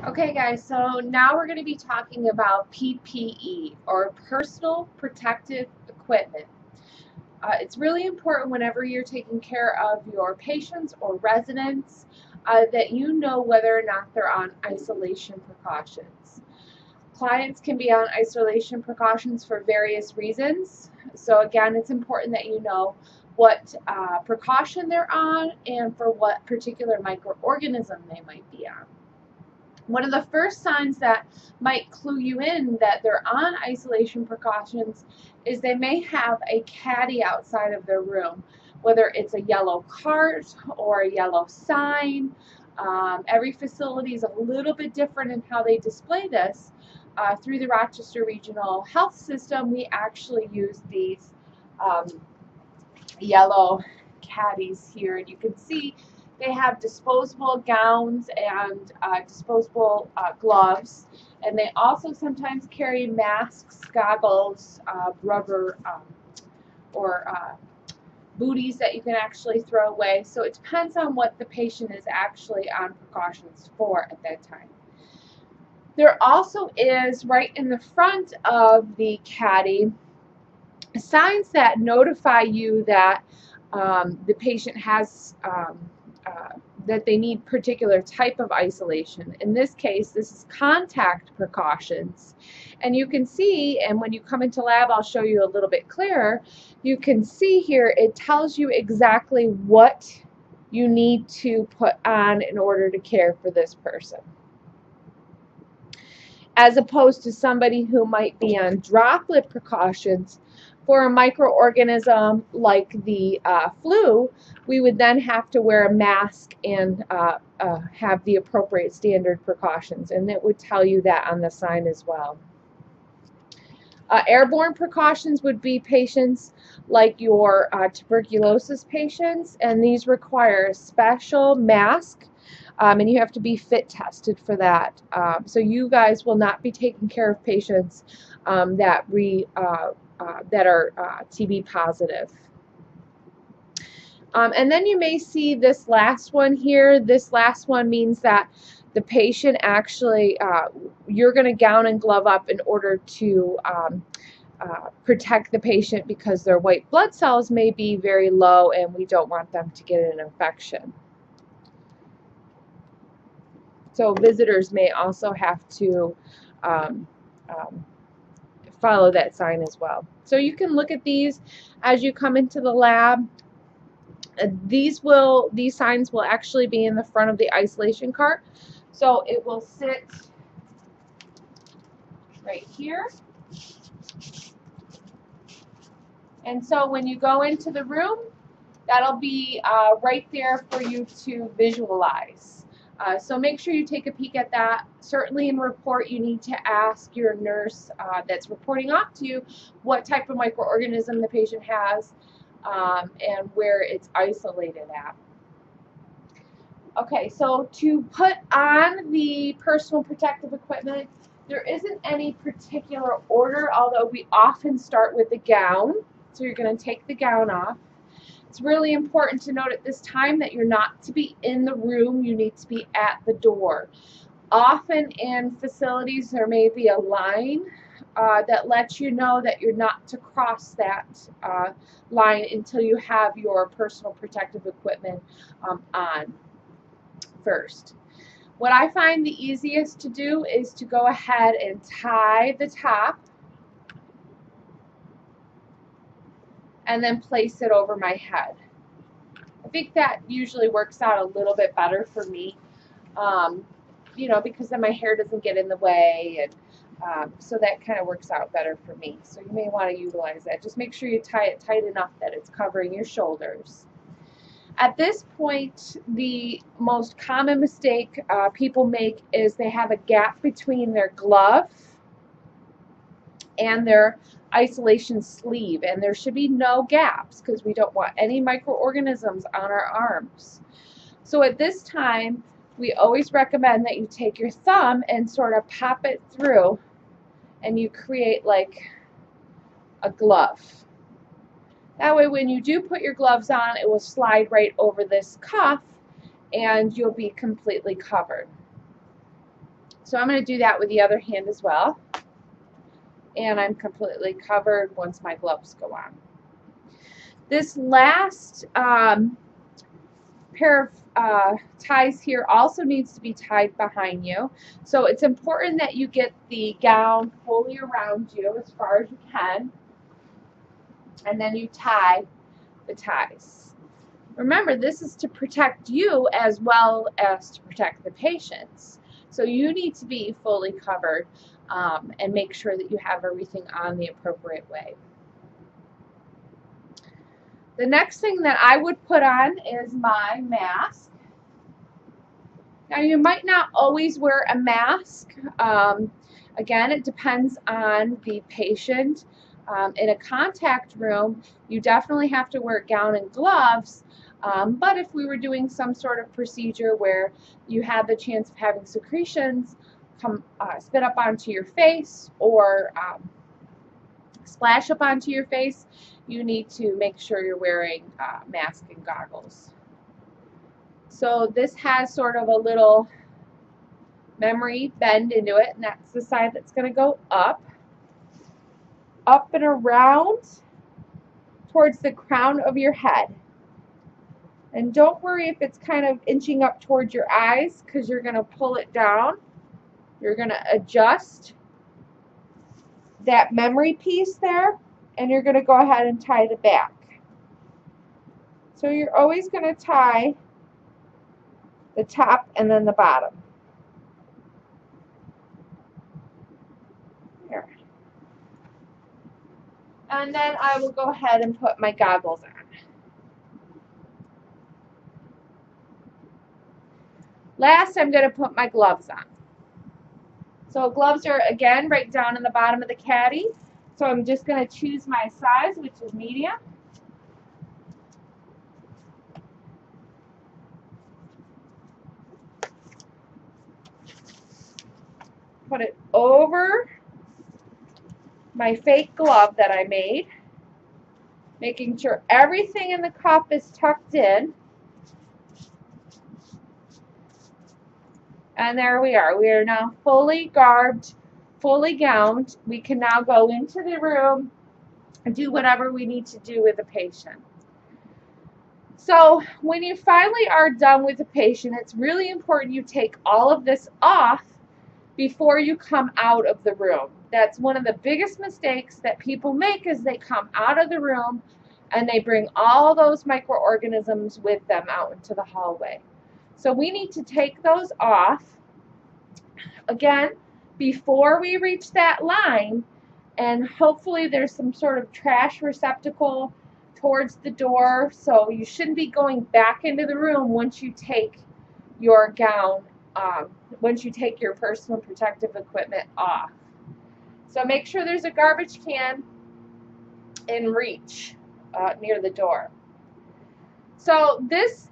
Okay guys, so now we're going to be talking about PPE, or personal protective equipment. It's really important whenever you're taking care of your patients or residents that you know whether or not they're on isolation precautions. Clients can be on isolation precautions for various reasons. So again, it's important that you know what precaution they're on and for what particular microorganism they might be on. One of the first signs that might clue you in that they're on isolation precautions is they may have a caddy outside of their room, whether it's a yellow cart or a yellow sign. Every facility is a little bit different in how they display this. Through the Rochester Regional Health System, we actually use these yellow caddies here, and you can see they have disposable gowns and disposable gloves, and they also sometimes carry masks, goggles, rubber or booties that you can actually throw away. So it depends on what the patient is actually on precautions for at that time. There also is, right in the front of the caddy, signs that notify you that the patient has that they need particular type of isolation. In this case, this is contact precautions. And you can see, and when you come into lab, I'll show you a little bit clearer, you can see here it tells you exactly what you need to put on in order to care for this person, as opposed to somebody who might be on droplet precautions. For a microorganism like the flu, we would then have to wear a mask and have the appropriate standard precautions, and it would tell you that on the sign as well. Airborne precautions would be patients like your tuberculosis patients, and these require a special mask, and you have to be fit tested for that. So you guys will not be taking care of patients that are TB positive. And then you may see this last one here. This last one means that the patient actually, you're going to gown and glove up in order to protect the patient because their white blood cells may be very low and we don't want them to get an infection. So visitors may also have to follow that sign as well. So you can look at these as you come into the lab. These signs will actually be in the front of the isolation cart. So it will sit right here. And so when you go into the room, that'll be right there for you to visualize. So make sure you take a peek at that. Certainly in report, you need to ask your nurse that's reporting off to you what type of microorganism the patient has and where it's isolated at. Okay, so to put on the personal protective equipment, there isn't any particular order, although we often start with the gown. So you're going to take the gown off. It's really important to note at this time that you're not to be in the room, you need to be at the door. Often in facilities there may be a line that lets you know that you're not to cross that line until you have your personal protective equipment on first. What I find the easiest to do is to go ahead and tie the top and then place it over my head. I think that usually works out a little bit better for me, you know, because then my hair doesn't get in the way, and so that kind of works out better for me. So you may want to utilize that. Just make sure you tie it tight enough that it's covering your shoulders. At this point, the most common mistake people make is they have a gap between their glove and their isolation sleeve, and there should be no gaps because we don't want any microorganisms on our arms. So at this time, we always recommend that you take your thumb and sort of pop it through and you create like a glove. That way when you do put your gloves on, it will slide right over this cuff and you'll be completely covered. So I'm going to do that with the other hand as well. And I'm completely covered once my gloves go on. This last pair of ties here also needs to be tied behind you. So it's important that you get the gown fully around you as far as you can. And then you tie the ties. Remember, this is to protect you as well as to protect the patients. So you need to be fully covered and make sure that you have everything on the appropriate way. The next thing that I would put on is my mask. Now, you might not always wear a mask. Again, it depends on the patient. In a contact room, you definitely have to wear a gown and gloves. But if we were doing some sort of procedure where you have the chance of having secretions come spit up onto your face or splash up onto your face, you need to make sure you're wearing mask and goggles. So this has sort of a little memory bend into it, and that's the side that's going to go up and around towards the crown of your head. And don't worry if it's kind of inching up towards your eyes, because you're going to pull it down. You're going to adjust that memory piece there, and you're going to go ahead and tie the back. So you're always going to tie the top and then the bottom. Here. And then I will go ahead and put my goggles on. Last, I'm going to put my gloves on. So gloves are, again, right down in the bottom of the caddy. So I'm just going to choose my size, which is medium. Put it over my fake glove that I made, making sure everything in the cuff is tucked in. And there we are. We are now fully garbed, fully gowned. We can now go into the room and do whatever we need to do with the patient. So when you finally are done with the patient, it's really important you take all of this off before you come out of the room. That's one of the biggest mistakes that people make, is they come out of the room and they bring all those microorganisms with them out into the hallway. So we need to take those off, again, before we reach that line, and hopefully there's some sort of trash receptacle towards the door, so you shouldn't be going back into the room once you take your gown, once you take your personal protective equipment off. So make sure there's a garbage can in reach near the door. So this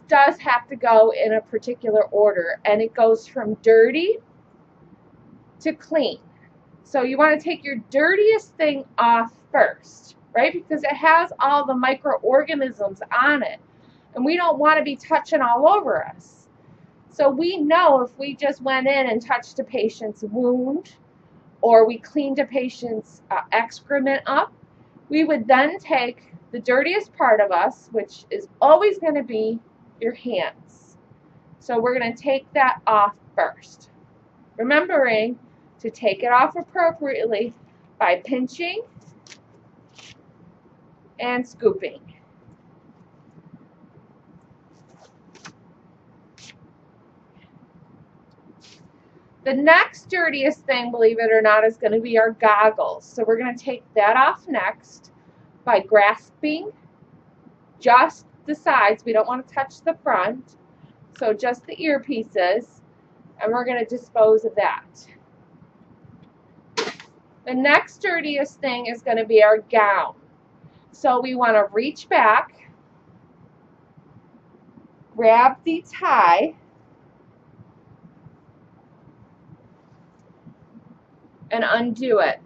does have to go in a particular order, and it goes from dirty to clean. So you want to take your dirtiest thing off first, right? Because it has all the microorganisms on it, and we don't want to be touching all over us. So we know if we just went in and touched a patient's wound, or we cleaned a patient's excrement up, we would then take the dirtiest part of us, which is always going to be your hands. So we're going to take that off first, remembering to take it off appropriately by pinching and scooping. The next dirtiest thing, believe it or not, is going to be our goggles. So we're going to take that off next by grasping just the sides. We don't want to touch the front, so just the earpieces, and we're going to dispose of that. The next dirtiest thing is going to be our gown. So we want to reach back, grab the tie, and undo it.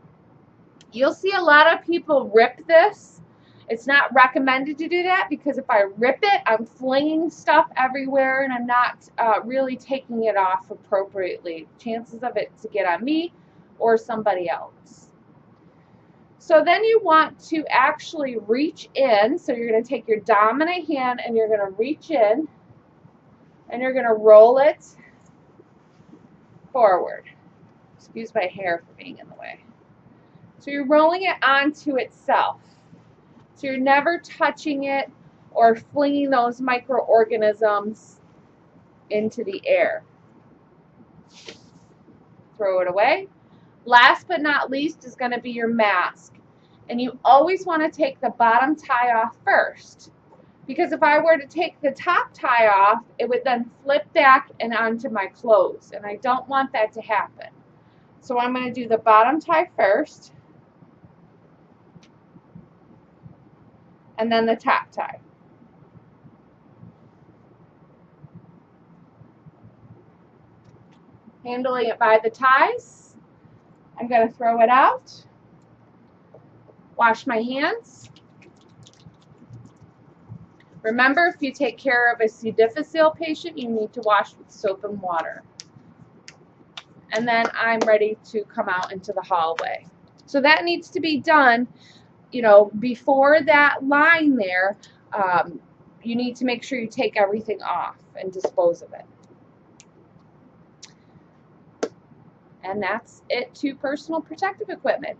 You'll see a lot of people rip this. It's not recommended to do that because if I rip it, I'm flinging stuff everywhere and I'm not really taking it off appropriately. Chances of it to get on me or somebody else. So then you want to actually reach in. So you're going to take your dominant hand and you're going to reach in and you're going to roll it forward. Excuse my hair for being in the way. So you're rolling it onto itself. So you're never touching it or flinging those microorganisms into the air. Throw it away. Last but not least is going to be your mask. And you always want to take the bottom tie off first. Because if I were to take the top tie off, it would then flip back and onto my clothes. And I don't want that to happen. So I'm going to do the bottom tie first. And then the top tie. Handling it by the ties. I'm going to throw it out. Wash my hands. Remember, if you take care of a C. difficile patient, you need to wash with soap and water. And then I'm ready to come out into the hallway. So that needs to be done, you know, before that line there. You need to make sure you take everything off and dispose of it. And that's it to personal protective equipment.